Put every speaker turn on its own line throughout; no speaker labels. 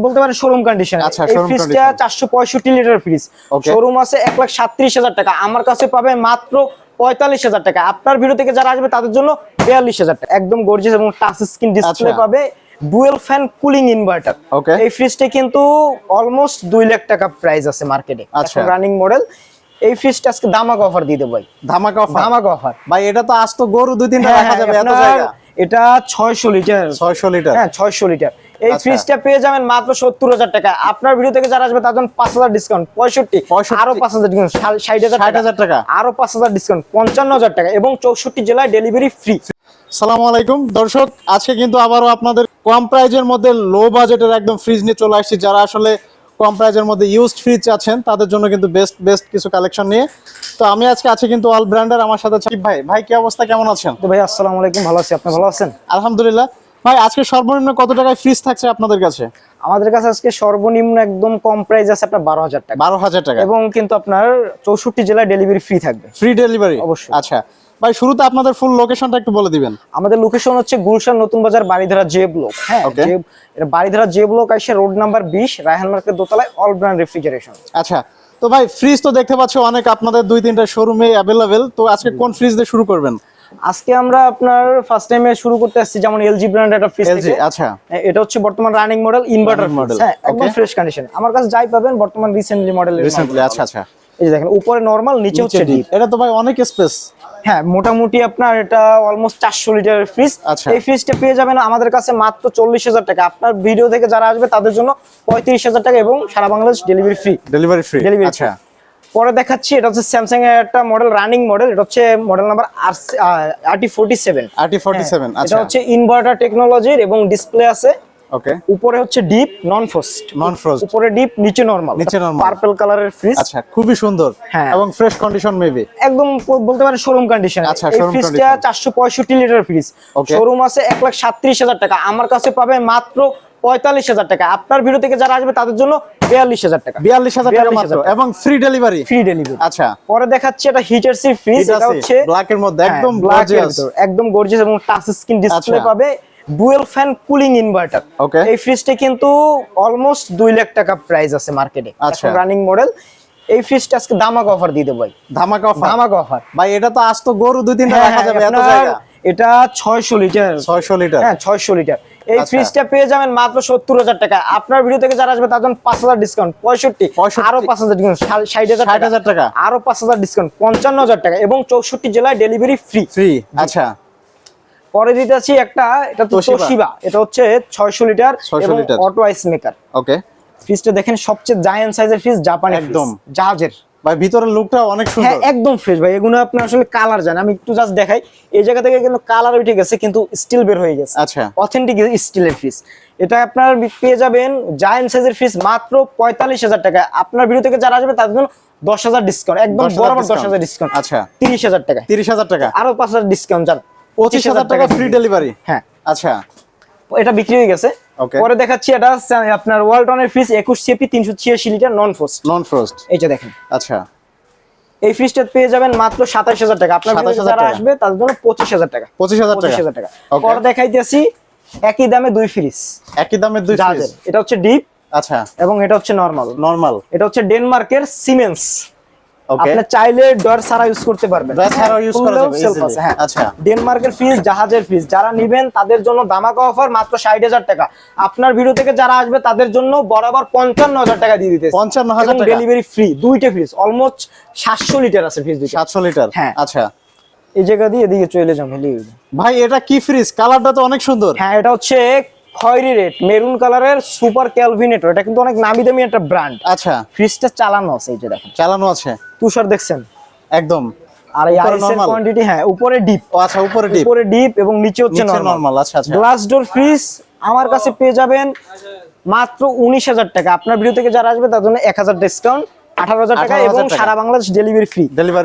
বলতে পারেন showroom condition.
আচ্ছা,
এই ফ্রিজটা 465 লিটার ফ্রিজ, শোরুম আছে 1,37,000 টাকা, আমার কাছে পাবে মাত্র 45,000 টাকা। আপনার ভিডিও থেকে যারা আসবে তাদের জন্য 42,000 টাকা। একদম গর্জিয়াস এবং টাচ স্ক্রিন ডিসপ্লে পাবে, ডুয়েল ফ্যান কুলিং ইনভার্টার। এই ফ্রিজটা কিন্তু অলমোস্ট 2 লাখ টাকা প্রাইস আছে মার্কেটে, এখন রানিং মডেল। এই ফ্রিজটা আজকে ধামাকা অফার দিয়ে দেব ভাই।
ধামাকা অফার?
ধামাকা অফার
ভাই, এটা তো আজ তো গরু 2-3টা রাখা যাবে এত জায়গা।
এটা 600 লিটার।
600 লিটার?
হ্যাঁ 600 লিটার। এই ফ্রিজটা পেয়ে যাবেন মাত্র 70,000 টাকা। আপনার ভিডিও থেকে যারা আসবে তার জন্য 5,000 ডিসকাউন্ট, 65 আরো 5,000 ডিসকাউন্ট, 60,000 টাকা আরো 5,000 ডিসকাউন্ট, 55,000 টাকা এবং 64 জেলায় ডেলিভারি ফ্রি।
আসসালামু আলাইকুম দর্শক, আজকে কিন্তু আবারও আপনাদের কম প্রাইজের মধ্যে লো বাজেটের একদম ফ্রিজ নিয়ে চলে আসছি। যারা আসলে কম প্রাইজের মধ্যে ইউজড ফ্রিজ আছেন তাদের জন্য কিন্তু বেস্ট কিছু কালেকশন নিয়ে। তো আমি আজকে আছি কিন্তু অল ব্র্যান্ডের, আমার সাথে সাকিব ভাই। ভাই কি অবস্থা, কেমন আছেন?
তো ভাই আসসালামু আলাইকুম, ভালো আছি, আপনি ভালো আছেন?
আলহামদুলিল্লাহ। ভাই আজকে সর্বনিম্ন কত টাকায় ফ্রিজ থাকছে আপনাদের কাছে?
আমাদের কাছে আজকে সর্বনিম্ন একদম কম প্রাইস আছে আপনার 12,000 টাকা।
12,000 টাকা
এবং কিন্তু আপনার 64 জেলায় ডেলিভারি ফ্রি থাকবে।
Free delivery?
অবশ্যই।
আচ্ছা ভাই, শুরুতে আপনাদের ফুল লোকেশনটা একটু বলে দিবেন।
আমাদের লোকেশন হচ্ছে গুলশান নতুন বাজার, বাড়িধারা জে ব্লক। হ্যাঁ, এটা বাড়িধারা জে ব্লক আইসা রোড নাম্বার 20, রায়হান মার্কেট দোতলায় অল ব্র্যান্ড রেফ্রিজারেশন।
আচ্ছা, তো ভাই ফ্রিজ তো দেখতে পাচ্ছি অনেক আপনাদের 2-3টা শোরুমে অ্যাভেলেবেল। তো আজকে কোন ফ্রিজ দিয়ে শুরু করবেন?
আজকে আমরা আপনার ফার্স্ট টাইমে শুরু করতে আসছি যেমন এলজি ব্র্যান্ডের একটা ফ্রিজ থেকে।
আচ্ছা,
এটা হচ্ছে বর্তমান রানিং মডেল ইনভার্টার মডেল। হ্যাঁ, একদম ফ্রেশ কন্ডিশন। আমার কাছে যাই পাবেন বর্তমান রিসেন্টলি মডেলের।
আচ্ছা।
এই যে দেখেন, উপরে নরমাল, নিচে হচ্ছে ডিপ।
এটা তো ভাই অনেক স্পেস।
হ্যাঁ, মোটামুটি আপনার এটা অলমোস্ট 400 লিটারের ফ্রিজ। এই ফ্রিজটা পেয়ে যাবেন আমাদের কাছে মাত্র 40,000 টাকা। আপনার ভিডিও থেকে যারা আসবে তাদের জন্য 35,000 টাকা এবং সারা বাংলাদেশ ডেলিভারি ফ্রি। আচ্ছা, পরে দেখাচ্ছি, এটা হচ্ছে স্যামসাং এর একটা মডেল, রানিং মডেল। এটা হচ্ছে মডেল নাম্বার RT47।
আচ্ছা,
এটা হচ্ছে ইনভার্টার টেকনোলজির এবং ডিসপ্লে আছে।
ওকে,
উপরে হচ্ছে ডিপ নন ফ্রস্ট, উপরে ডিপ, নিচে নরমাল, পার্পল কালারের ফ্রিজ।
আচ্ছা, খুবই সুন্দর এবং ফ্রেশ কন্ডিশন মেবি
একদম বলতে পারেন শোরুম কন্ডিশন।
আচ্ছা,
এই ফ্রিজটা 465 লিটার ফ্রিজ, শোরুম আছে 1,37,000 টাকা, আমার কাছে পাবে মাত্র 45,000 টাকা। আপনার ভিডিও থেকে যারা আসবে তাদের জন্য 42,000 টাকা।
42,000 টাকা মাত্র এবং ফ্রি ডেলিভারি। আচ্ছা,
পরে দেখাচ্ছি এটা হিটার সি ফ্রিজ। এটা হচ্ছে
ব্ল্যাক এর মধ্যে একদম
গর্জিয়াস এবং টাচ স্ক্রিন ডিসপ্লে পাবে, ডুয়েল ফ্যান কুলিং ইনভার্টার। এই ফ্রিজটা কিন্তু অলমোস্ট 2 লাখ টাকা প্রাইস আছে মার্কেটে, এখন রানিং মডেল। এই ফ্রিজটা আজকে ধামাকা অফার দিয়ে দেব ভাই। ধামাকা অফার
ভাই, এটা তো আজ তো গরু 2-3টা রাখা যাবে এত জায়গা।
এটা 600 লিটার।
হ্যাঁ,
600 লিটার। এই ফ্রিজটা পেয়ে যাবেন মাত্র 70,000 টাকা। আপনার ভিডিও থেকে যারা আসবে তার জন্য 5,000 ডিসকাউন্ট, 65 আরো 5,000 ডিসকাউন্ট, 60,000 টাকা আরো 5,000 ডিসকাউন্ট, 55,000 টাকা এবং 64 জেলায় ডেলিভারি ফ্রি।
আচ্ছা,
পরে দিতেছি একটা, এটা তো তোশিবা। এটা হচ্ছে 600 লিটার এবং অটো আইস মেকার।
ওকে,
ফ্রিজটা দেখেন সবচেয়ে জায়ান্ট সাইজের ফ্রিজ, জাপানি একদম জাহাজের।
ভাই ভিতরের লুকটা অনেক সুন্দর।
হ্যাঁ, একদম ফ্রেশ ভাই। এগুলো আপনার আসলে কালার জান, আমি একটু জাস্ট দেখাই। এই জায়গা থেকে কিন্তু কালার উঠে গেছে কিন্তু স্টিল বের হয়ে গেছে।
আচ্ছা,
অথেন্টিক স্টিলের ফ্রিজ। এটা আপনার পেয়ে যাবেন জায়ান্ট সাইজের ফ্রিজ মাত্র 45,000 টাকা। আপনার ভিডিও থেকে যারা আসবে তাদের জন্য 10,000 ডিসকাউন্ট, একদম বরাবর 10,000 ডিসকাউন্ট।
আচ্ছা,
30,000 টাকা।
30,000 টাকা
আরো 5,000 ডিসকাউন্ট যান,
25,000 টাকা ফ্রি ডেলিভারি।
হ্যাঁ,
আচ্ছা,
এটা বিক্রি হয়ে গেছে। পরে দেখাচ্ছি এটা আপনার ওয়ালটনের fridge 21 CP 386 litre non frost. এইটা দেখেন।
আচ্ছা,
এই ফ্রিজটা পেয়ে যাবেন মাত্র 27,000 টাকা। আপনার যারা আসবে তাদের জন্য 25,000 টাকা।
25,000 টাকা।
পরে দেখাইতেছি একই দামে দুই ফ্রিজ। এটা হচ্ছে ডিপ।
আচ্ছা,
এবং এটা হচ্ছে নরমাল। এটা হচ্ছে ডেনমার্কের সিমেন্স। আপনি চাইলে ডয়ার ছাড়া ইউজ করতে পারবেন।
আচ্ছা,
ডেনমার্কের ফ্রিজ, জাহাজের ফ্রিজ যারা নেবেন তাদের জন্য ধামাকা অফার মাত্র 60,000 টাকা। আপনার ভিডিও থেকে যারা আসবে তাদের জন্য বরাবর 55,000 টাকা দিয়ে দিতেছে।
55,000 টাকা
ডেলিভারি ফ্রি। দুইটা ফ্রিজ অলমোস্ট 700 লিটার আছে ফ্রিজ,
700 লিটার।
হ্যাঁ,
আচ্ছা,
এই জায়গা দিয়ে এদিকে চলে যান।
ভাই এটা কি ফ্রিজ? কালারটা তো অনেক সুন্দর।
হ্যাঁ, এটা হচ্ছে খয়েরি রেড মেরুন কালারের সুপার ক্যালভিনেটর। এটা কিন্তু অনেক নামি দামি একটা ব্র্যান্ড।
আচ্ছা,
ফ্রিজটা চালানো আছে, এই যে দেখেন
চালানো আছে,
তুষার দেখছেন
একদম।
আর এই আইসের কোয়ান্টিটি, হ্যাঁ উপরে ডিপ।
আচ্ছা, উপরে ডিপ
এবং নিচে হচ্ছে নরমাল।
আচ্ছা,
গ্লাস ডোর ফ্রিজ আমার কাছে পেয়ে যাবেন মাত্র 19,000 টাকা। আপনার ভিডিও থেকে যারা আসবে তার জন্য 1,000 ডিসকাউন্ট, 18,000 টাকা এবং সারা বাংলাদেশ ডেলিভারি ফ্রি।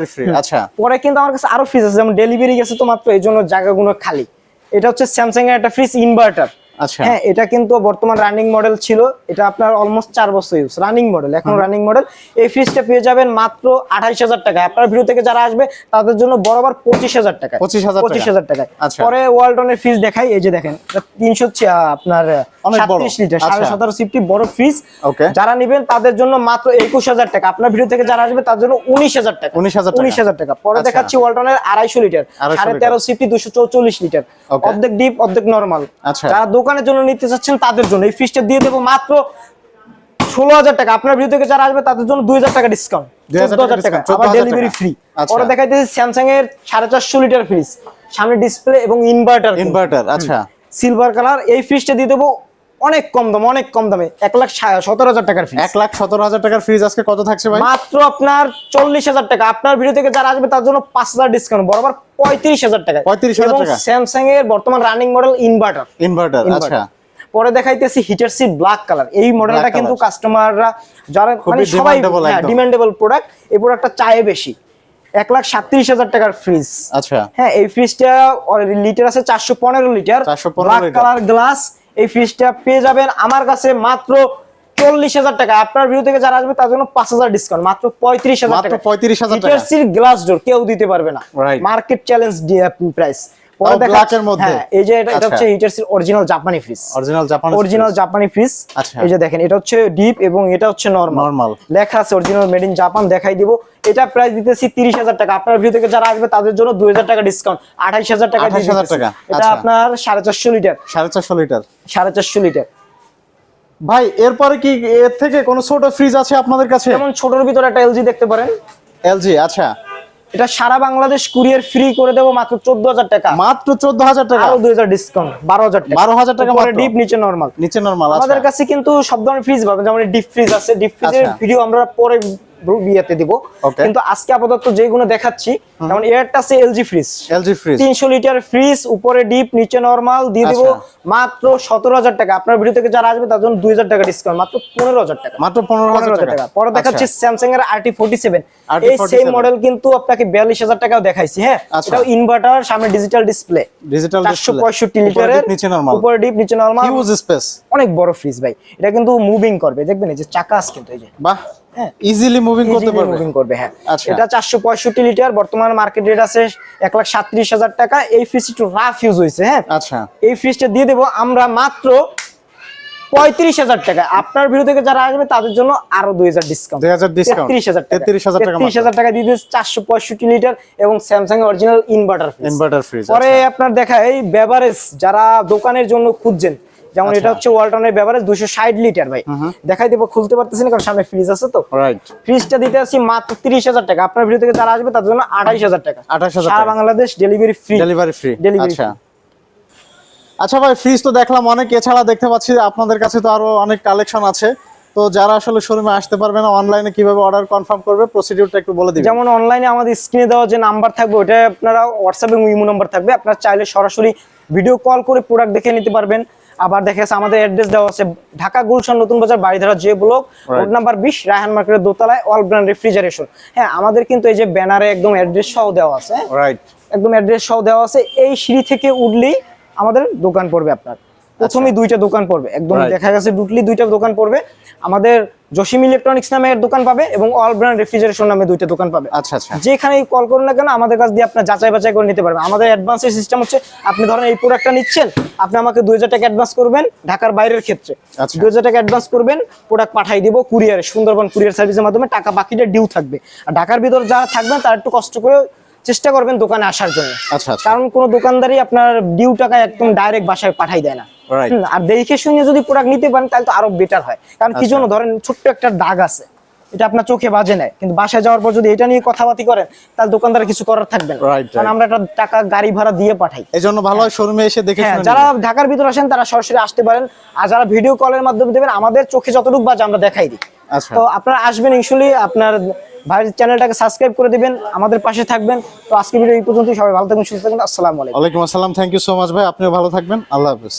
আচ্ছা,
পরে কিন্তু আমার কাছে আরো ফ্রিজ আছে, যেমন ডেলিভারি গেছে তো মাত্র, এই জন্য জায়গাগুলো খালি। এটা হচ্ছে স্যামসাং এর একটা ফ্রিজ ইনভার্টার।
আচ্ছা
হ্যাঁ, এটা কিন্তু বর্তমান রানিং মডেল ছিল, এটা আপনার অলমোস্ট 4 বছর ইউজ, রানিং মডেল, এখন রানিং মডেল। এই ফ্রিজটা পেয়ে যাবেন মাত্র 28000 টাকা। আপনার ভিডিও থেকে যারা আসবে তাদের জন্য বরাবর 25000 টাকা, 25000 টাকা।
আচ্ছা
পরে ওয়ালটনের ফ্রিজ দেখাই, এই যে দেখেন 300 আপনার 37 লিটার 17.5 সিফটি বড় ফ্রিজ। যারা নেবেন তাদের জন্য মাত্র 21000 টাকা। আপনার ভিডিও থেকে যারা আসবে তার জন্য 19000 টাকা, 19000 টাকা। পরে দেখাচ্ছি ওয়ালটনের 250 লিটার 13.5 সিফটি 244 লিটার, অর্ধেক ডিপ অর্ধেক নরমাল। যারা দোকানের জন্য নিতে চাচ্ছেন তাদের জন্য এই ফ্রিজটা দিয়ে দেবো মাত্র 16000 টাকা। আপনার ভিডিও থেকে যারা আসবে তাদের জন্য 2000 টাকা ডিসকাউন্ট, 14000 টাকা, আবার ডেলিভারি ফ্রি। পরে দেখাইতেছি স্যামসাং এর 450 লিটার ফ্রিজ, সামনে ডিসপ্লে এবং ইনভার্টার।
আচ্ছা
সিলভার কালার। এই ফ্রিজটা দিয়ে দেবো অনেক কম দাম, অনেক কম দামে, 1,17,000 টাকার ফ্রিজ।
1,17,000 টাকার ফ্রিজ আজকে কত থাকছে ভাই?
মাত্র আপনার 40000 টাকা। আপনার ভিডিও থেকে যারা আসবে তার জন্য 5000 ডিসকাউন্ট, বরাবর 35000 টাকা।
35000 টাকা।
স্যামসাং এর বর্তমান রানিং মডেল ইনভার্টার।
আচ্ছা
পরে দেখাইতেছি হিটার সিট ব্ল্যাক কালার। এই মডেলটা কিন্তু কাস্টমাররা যারা মানে সবাই ডিমান্ডেবল প্রোডাক্ট, এই প্রোডাক্টটা চায় বেশি। 1,37,000 টাকার ফ্রিজ।
আচ্ছা
হ্যাঁ, এই ফ্রিজটা লিটার আছে 415 লিটার, ব্ল্যাক কালার গ্লাস। এই ফ্রিজটা পেয়ে যাবেন আমার কাছে মাত্র 40000 টাকা। আপনার ভিডিও থেকে যারা আসবে তার জন্য 5000 ডিসকাউন্ট, মাত্র 35000 টাকা।
35000 টাকা।
হিটার সিট গ্লাস ডোর কেউ দিতে পারবে না, মার্কেট চ্যালেঞ্জ প্রাইস। পরে ব্ল্যাকের মধ্যে এই যে এটা হচ্ছে হিটার সিট অরিজিনাল জাপানি ফ্রিজ, অরিজিনাল জাপানি ফ্রিজ। এই যে দেখেন, এটা হচ্ছে ডিপ এবং এটা হচ্ছে নরমাল, লেখা আছে অরিজিনাল মেড ইন জাপান। দেখাই দিব, এটা প্রাইস দিতেছি 30000 টাকা। আপনার ভিডিও থেকে যারা আসবে তাদের জন্য 2000 টাকা ডিসকাউন্ট, 28000 টাকা দিয়ে দিতেছি। এটা আপনার 450 লিটার, 450 লিটার।
ভাই এরপরে কি এর থেকে কোন ছোট ফ্রিজ আছে আপনাদের কাছে?
যেমন ছোটর ভিতরে একটা এলজি দেখতে পারেন,
এলজি। আচ্ছা,
এটা সারা বাংলাদেশ কুরিয়ার ফ্রি করে দেবো মাত্র 14000 টাকা,
মাত্র 14000 টাকা,
আরো 2000 ডিসকাউন্ট, 12000 টাকা,
12000 টাকা মাত্র।
ডিপ নিচে নরমাল,
নিচে নরমাল।
আমাদের কাছে কিন্তু সব ধরনের ফ্রিজ পাবেন, যেমন ডিপ ফ্রিজ আছে, ডিপ ফ্রিজের ভিডিও আমরা পরে বিয়েতে দিব, কিন্তু আজকে আপাতত যেগুলো দেখাচ্ছি, যেমন এয়ারটা আছে এলজি ফ্রিজ, 300 লিটার ফ্রিজ, উপরে ডিপ নিচে নরমাল, দিয়ে দিব মাত্র 17000 টাকা। আপনার ভিডিও থেকে যারা আসবে তার জন্য 2000 টাকা ডিসকাউন্ট, মাত্র 15000 টাকা,
মাত্র 15000 টাকা।
পরে দেখাচ্ছি স্যামসাং এর RT47, এই সেম মডেল কিন্তু আপনাকে 42000 টাকাও দেখাইছি। হ্যাঁ, এটাও ইনভার্টার, সামনে ডিজিটাল ডিসপ্লে, 465 লিটারের,
নিচে নরমাল,
উপরে ডিপ নিচে নরমাল,
হিউজ স্পেস,
অনেক বড় ফ্রিজ ভাই। এটা কিন্তু মুভিং করবে, দেখবেন এই যে চাকা আছে কিন্তু, এই যে
বাহ, ইজিলি মুভিং করবে।
হ্যাঁ, এটা 465 লিটার, বর্তমান মার্কেট রেট আছে 1,37,000 টাকা। এই ফ্রিজ একটু রাফ ইউজ হয়েছে। হ্যাঁ,
আচ্ছা, এই
ফ্রিজটা দিয়ে দেবো আমরা মাত্র 35000 টাকা। আপনার ভিডিও থেকে যারা আসবে তাদের জন্য আরো 2000 ডিসকাউন্ট, 33000 টাকা দিয়ে দিচ্ছে 465 লিটার এবং স্যামসাং এর অরিজিনাল ইনভার্টার ফ্রিজ। পরে আপনার দেখা এই বেভারেজ যারা দোকানের জন্য খুঁজছেন, যেমন এটা হচ্ছে ওয়ালটনের বেভারেজ 260 লিটার ভাই, দেখাই দেবো, খুলতে পারতেছি না কারণ সামনে ফ্রিজ আছে তো। ফ্রিজটা দিতে আসি মাত্র 30000 টাকা। আপনার ভিডিও থেকে যারা আসবে তাদের জন্য 28000 টাকা, সারা বাংলাদেশ ডেলিভারি ফ্রি।
আচ্ছা ভাই, ফ্রিজ তো দেখলাম অনেক, এছাড়া দেখতে পাচ্ছি আপনাদের কাছে তো আরো অনেক কালেকশন আছে। তো যারা আসলে শোরুমে আসতে পারবে না, অনলাইনে কিভাবে অর্ডার কনফার্ম করবে, প্রসিডিউরটা একটু বলে দিবেন।
যেমন অনলাইনে আমাদের স্ক্রিনে দেওয়া যে নাম্বার থাকবে, ওটা আপনারা হোয়াটসঅ্যাপ এবং ইমো নাম্বার থাকবে, আপনারা চাইলে সরাসরি ভিডিও কল করে প্রোডাক্ট দেখে নিতে পারবেন। আবার দেখা যাচ্ছে আমাদের অ্যাড্রেস দেওয়া আছে ঢাকা গুলশান নতুন বাজার বাড়িধারা যে ব্লক, রোড নাম্বার 20, রায়হান মার্কেটের দোতলায়, অল ব্র্যান্ড রেফ্রিজারেশন। হ্যাঁ, আমাদের কিন্তু এই যে ব্যানারে একদম অ্যাড্রেস সহ দেওয়া আছে, একদম অ্যাড্রেস সহ দেওয়া আছে। এই সিঁড়ি থেকে উঠলেই আমাদের দোকান পড়বে, আপনার প্রথমেই 2টা দোকান পড়বে, একদম দেখা গেছে ঢুকলেই 2টা দোকান পড়বে। আমাদের জসিম ইলেকট্রনিক্স নামে এক দোকান পাবে এবং অল ব্র্যান্ড রেফ্রিজারেশন নামে 2টা দোকান পাবে।
আচ্ছা আচ্ছা,
যেখানেই কল করুন না কেন আমাদের কাছ দিয়ে আপনার যাচাই বাছাই করে নিতে পারবেন। আমাদের অ্যাডভান্সের সিস্টেম হচ্ছে, আপনি ধরেন এই প্রোডাক্টটা নিচ্ছেন, আপনি আমাকে 2000 টাকা অ্যাডভান্স করবেন, ঢাকার বাইরের ক্ষেত্রে 2000 টাকা অ্যাডভান্স করবেন, প্রোডাক্ট পাঠিয়ে দিব কুরিয়ারে, সুন্দরবন কুরিয়ার সার্ভিসের মাধ্যমে, টাকা বাকিটা ডিউ থাকবে। আর ঢাকার ভিতর যারা থাকবেন তারা একটু কষ্ট করে চেষ্টা করবেন দোকানে আসার জন্য, কারণ কোনো দোকানদারই আপনার ডিউ টাকা একদম ডাইরেক্ট বাসায় পাঠাই দেয় না। আর দেখে শুনে যদি প্রোডাক্ট নিতে পারেন তাহলে তো আরো বেটার হয়, কারণ কি জন্য, ধরেন ছোট্ট একটা দাগ আছে, এটা আপনার চোখে বাজে নাই, কিন্তু বাসায় যাওয়ার পর যদি এটা নিয়ে কথাবার্তা করেন তাহলে দোকানদার কিছু করার থাকবে না, কারণ আমরা একটা টাকা গাড়ি ভাড়া দিয়ে পাঠাই।
এইজন্য ভালো হয় শোরুমে এসে দেখে শুনে।
যারা ঢাকার ভিতর আসেন তারা সরাসরি আসতে পারেন, আর যারা ভিডিও কলের মাধ্যমে দেবেন, আমাদের চোখে যতটুকু বাজে আমরা দেখাই দিই। তো আপনারা আসবেন, ইনশাআল্লাহ আপনার ভাইয়ের চ্যানেলটাকে সাবস্ক্রাইব করে দিবেন, আমাদের পাশে থাকবেন। তো আজকে ভিডিও এই পর্যন্তই, সবাই ভালো থাকবেন, সুস্থ থাকবেন। আসসালামু আলাইকুম।
ওয়ালাইকুম আসসালাম, থ্যাংক ইউ সো মাচ ভাই, আপনিও ভালো থাকবেন, আল্লাহ হাফেজ।